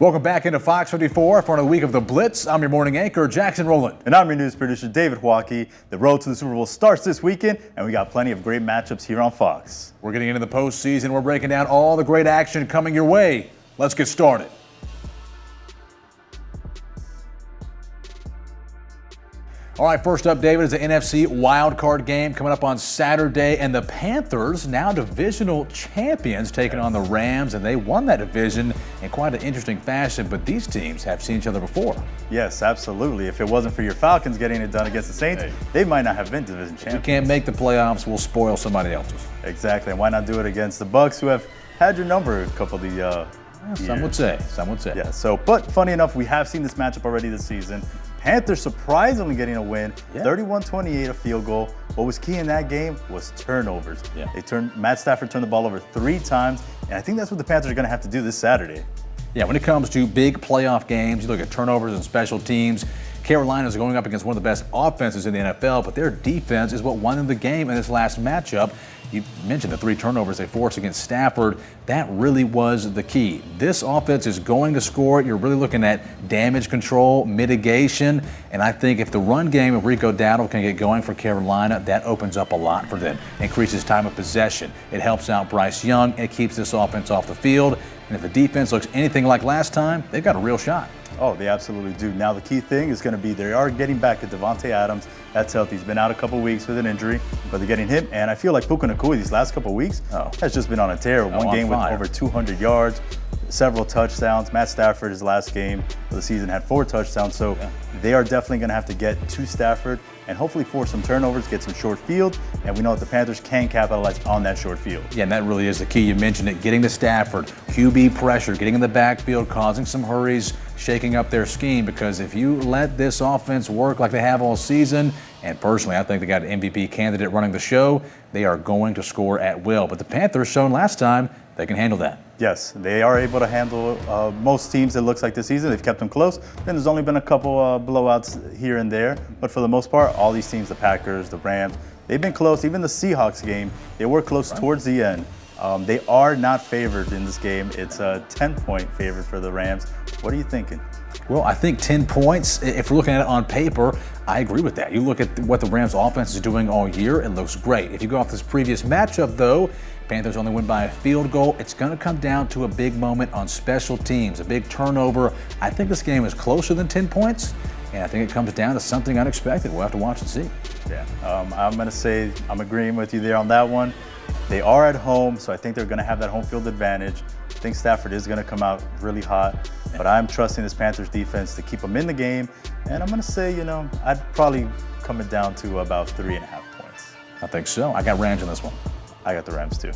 Welcome back into Fox 54 for another week of the Blitz. I'm your morning anchor, Jackson Rowland. And I'm your news producer, David Hwaki. The road to the Super Bowl starts this weekend, and we got plenty of great matchups here on Fox. We're getting into the postseason. We're breaking down all the great action coming your way. Let's get started. All right, first up, David, is the NFC wildcard game coming up on Saturday, and the Panthers, now divisional champions, taking on the Rams, and they won that division in quite an interesting fashion, but these teams have seen each other before. Yes, absolutely. If it wasn't for your Falcons getting it done against the Saints, they might not have been division champions. If you can't make the playoffs, we'll spoil somebody else's. Exactly, and why not do it against the Bucs, who have had your number a couple of the years. Some would say. Yeah, but funny enough, we have seen this matchup already this season. Panthers surprisingly getting a win, 31-28, a field goal. What was key in that game was turnovers. Matt Stafford turned the ball over 3 times, and I think that's what the Panthers are going to have to do this Saturday. Yeah, when it comes to big playoff games, you look at turnovers and special teams. Carolina's going up against one of the best offenses in the NFL, but their defense is what won them the game in this last matchup. You mentioned the 3 turnovers they forced against Stafford. That really was the key. This offense is going to score. You're really looking at damage control, mitigation, and I think if the run game of Rico Dowdle can get going for Carolina, that opens up a lot for them. Increases time of possession. It helps out Bryce Young. It keeps this offense off the field. And if the defense looks anything like last time, they've got a real shot. Oh, they absolutely do. Now, the key thing is going to be they are getting back to Devontae Adams. That's healthy. He's been out a couple weeks with an injury, but they're getting him. And I feel like Puka Nacua these last couple weeks has just been on a tear. One game with over 200 yards, several touchdowns. Matt Stafford, his last game of the season, had 4 touchdowns. So they are definitely going to have to get to Stafford and hopefully force some turnovers, get some short field. And we know that the Panthers can capitalize on that short field. Yeah, and that really is the key. You mentioned it, getting to Stafford, QB pressure, getting in the backfield, causing some hurries, shaking up their scheme, because if you let this offense work like they have all season, and personally I think they got an MVP candidate running the show, they are going to score at will. But the Panthers shown last time they can handle that. Yes, they are able to handle most teams, it looks like, this season. They've kept them close. Then there's only been a couple blowouts here and there. But for the most part, all these teams, the Packers, the Rams, they've been close. Even the Seahawks game, they were close towards the end. They are not favored in this game. It's a 10-point favorite for the Rams. What are you thinking? Well, I think 10 points, if we're looking at it on paper, I agree with that. You look at what the Rams offense is doing all year, it looks great. If you go off this previous matchup, though, Panthers only win by a field goal. It's going to come down to a big moment on special teams, a big turnover. I think this game is closer than 10 points, and I think it comes down to something unexpected. We'll have to watch and see. Yeah, I'm going to say I'm agreeing with you there on that one. They are at home, so I think they're going to have that home field advantage. I think Stafford is going to come out really hot, but I'm trusting this Panthers defense to keep them in the game. And I'm going to say, I'd probably come it down to about 3.5 points. I think so. I got Rams in this one. I got the Rams too.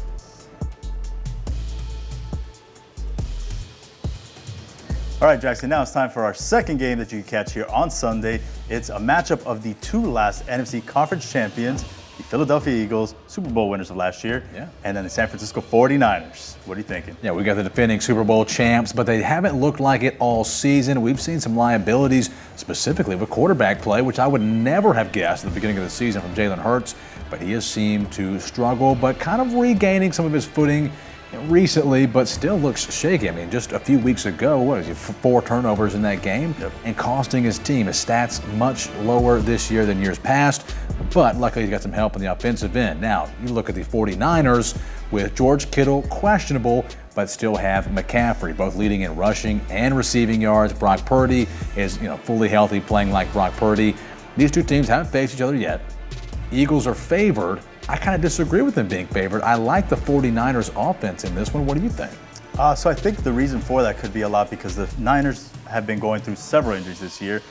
All right, Jackson, now it's time for our second game that you can catch here on Sunday. It's a matchup of the 2 last NFC Conference champions, the Philadelphia Eagles, Super Bowl winners of last year, and then the San Francisco 49ers. What are you thinking? Yeah, we got the defending Super Bowl champs, but they haven't looked like it all season. We've seen some liabilities, specifically with quarterback play, which I would never have guessed at the beginning of the season from Jalen Hurts, but he has seemed to struggle, but kind of regaining some of his footing recently, but still looks shaky. I mean, just a few weeks ago, what is it, 4 turnovers in that game, and costing his team. His stats much lower this year than years past, but luckily he's got some help on the offensive end. Now, you look at the 49ers with George Kittle questionable, but still have McCaffrey, both leading in rushing and receiving yards. Brock Purdy is, fully healthy, playing like Brock Purdy. These 2 teams haven't faced each other yet. Eagles are favored. I kind of disagree with them being favored. I like the 49ers offense in this one. What do you think? So I think the reason for that could be a lot because the Niners have been going through several injuries this year,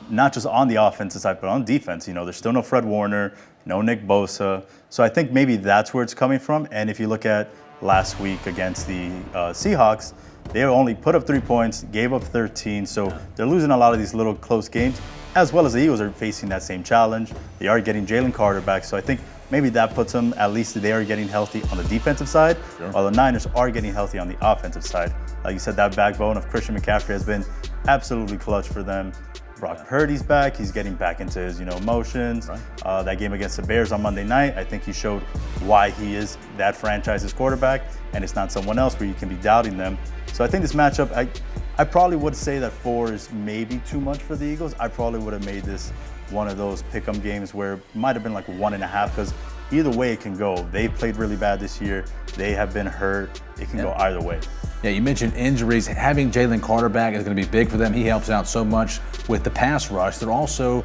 not just on the offensive side, but on defense. There's still no Fred Warner, no Nick Bosa. So I think maybe that's where it's coming from. And if you look at last week against the Seahawks, they only put up 3 points, gave up 13. So they're losing a lot of these little close games, as well as the Eagles are facing that same challenge. They are getting Jalen Carter back. So I think maybe that puts them, at least they are getting healthy on the defensive side, while the Niners are getting healthy on the offensive side. Like you said, that backbone of Christian McCaffrey has been absolutely clutch for them. Brock Purdy's back. He's getting back into his, motions. That game against the Bears on Monday night, I think he showed why he is that franchise's quarterback, and it's not someone else where you can be doubting them. So I think this matchup, I I probably would say that 4 is maybe too much for the Eagles. I probably would have made this one of those pick-em games where it might have been like 1.5, because either way it can go. They've played really bad this year. They have been hurt. It can go either way. Yeah, you mentioned injuries. Having Jalen Carter back is going to be big for them. He helps out so much with the pass rush. They're also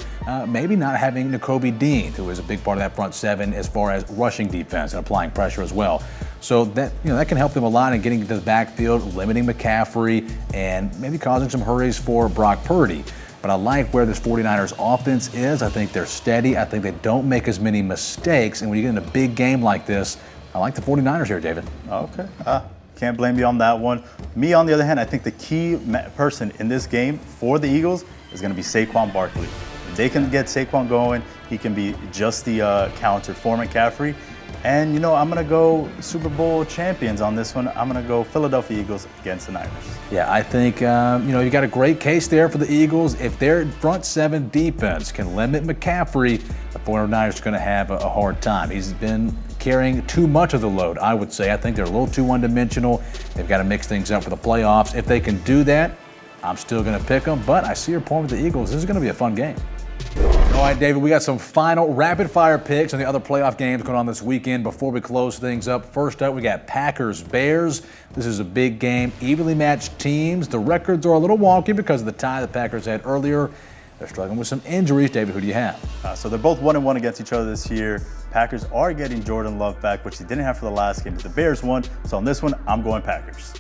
maybe not having Nakobe Dean, who is a big part of that front seven as far as rushing defense and applying pressure as well. So that that can help them a lot in getting into the backfield, limiting McCaffrey, and maybe causing some hurries for Brock Purdy. But I like where this 49ers offense is. I think they're steady. I think they don't make as many mistakes. And when you get in a big game like this, I like the 49ers here, David. Okay. Can't blame you on that one. Me, on the other hand, I think the key person in this game for the Eagles is going to be Saquon Barkley. If they can get Saquon going, he can be just the counter for McCaffrey. And, I'm going to go Super Bowl champions on this one. I'm going to go Philadelphia Eagles against the Niners. Yeah, I think, you got a great case there for the Eagles. If their front seven defense can limit McCaffrey, the 49ers are going to have a hard time. He's been carrying too much of the load, I would say. I think they're a little too one-dimensional. They've got to mix things up for the playoffs. If they can do that, I'm still going to pick them. But I see your point with the Eagles. This is going to be a fun game. All right, David, we got some final rapid-fire picks on the other playoff games going on this weekend before we close things up. First up, we got Packers-Bears. This is a big game, evenly matched teams. The records are a little wonky because of the tie the Packers had earlier. They're struggling with some injuries. David, who do you have? So they're both 1-1 against each other this year. Packers are getting Jordan Love back, which they didn't have for the last game. The Bears won. So on this one, I'm going Packers.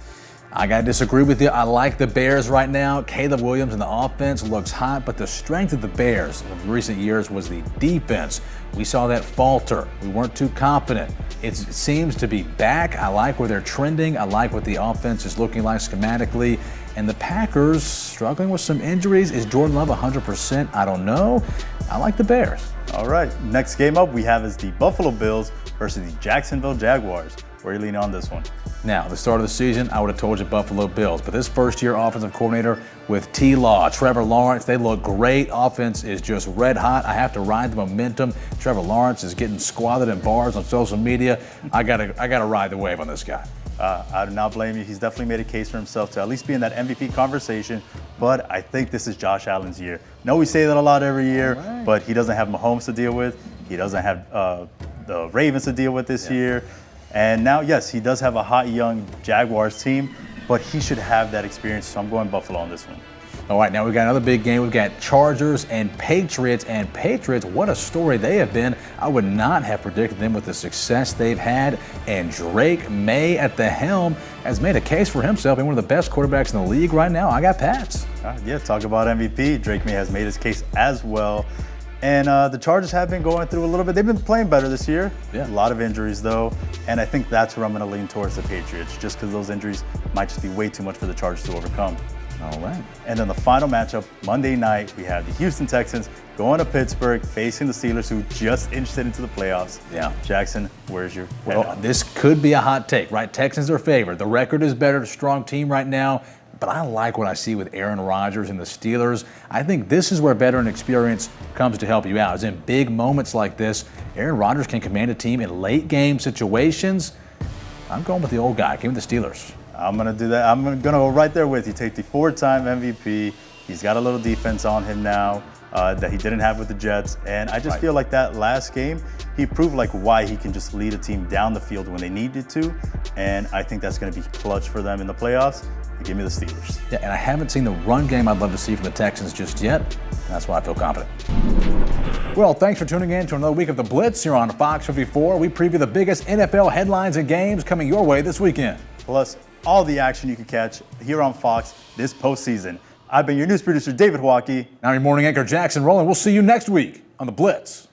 I got to disagree with you. I like the Bears right now. Caleb Williams in the offense looks hot, but the strength of the Bears in recent years was the defense. We saw that falter. We weren't too confident. It seems to be back. I like where they're trending. I like what the offense is looking like schematically. And the Packers struggling with some injuries. Is Jordan Love 100%? I don't know. I like the Bears. All right. Next game up we have is the Buffalo Bills versus the Jacksonville Jaguars. Where are you leaning on this one? Now, at the start of the season, I would have told you Buffalo Bills, but this first-year offensive coordinator with T-Law, Trevor Lawrence, they look great. Offense is just red hot. I have to ride the momentum. Trevor Lawrence is getting squatted in bars on social media. I gotta ride the wave on this guy. I do not blame you. He's definitely made a case for himself to at least be in that MVP conversation, but I think this is Josh Allen's year. No, we say that a lot every year, but he doesn't have Mahomes to deal with. He doesn't have the Ravens to deal with this year. And now, yes, he does have a hot young Jaguars team, but he should have that experience, so I'm going Buffalo on this one. All right, now we've got another big game. We've got Chargers and Patriots. And Patriots, what a story they have been. I would not have predicted them with the success they've had. And Drake May at the helm has made a case for himself being one of the best quarterbacks in the league right now. I got Pats. Yeah, talk about MVP. Drake May has made his case as well. And the Chargers have been going through a little bit. They've been playing better this year. Yeah. A lot of injuries, though. And I think that's where I'm going to lean towards the Patriots, just because those injuries might just be way too much for the Chargers to overcome. All right. And then the final matchup, Monday night, we have the Houston Texans going to Pittsburgh, facing the Steelers, who just inched into the playoffs. Yeah. Jackson, where's your Well, this could be a hot take, right? Texans are favored. The record is better, strong team right now. But I like what I see with Aaron Rodgers and the Steelers. I think this is where veteran experience comes to help you out. Is in big moments like this, Aaron Rodgers can command a team in late game situations. I'm going with the old guy. Give me the Steelers. I'm going to do that. I'm going to go right there with you. Take the 4-time MVP. He's got a little defense on him now that he didn't have with the Jets. And I just feel like that last game, he proved like why he can just lead a team down the field when they needed to. And I think that's going to be clutch for them in the playoffs. Give me the Steelers. Yeah, and I haven't seen the run game I'd love to see from the Texans just yet. That's why I feel confident. Well, thanks for tuning in to another week of the Blitz here on Fox 54. We preview the biggest NFL headlines and games coming your way this weekend. Plus, all the action you can catch here on Fox this postseason. I've been your news producer, David Waukee. Now your morning anchor, Jackson Rowland. We'll see you next week on the Blitz.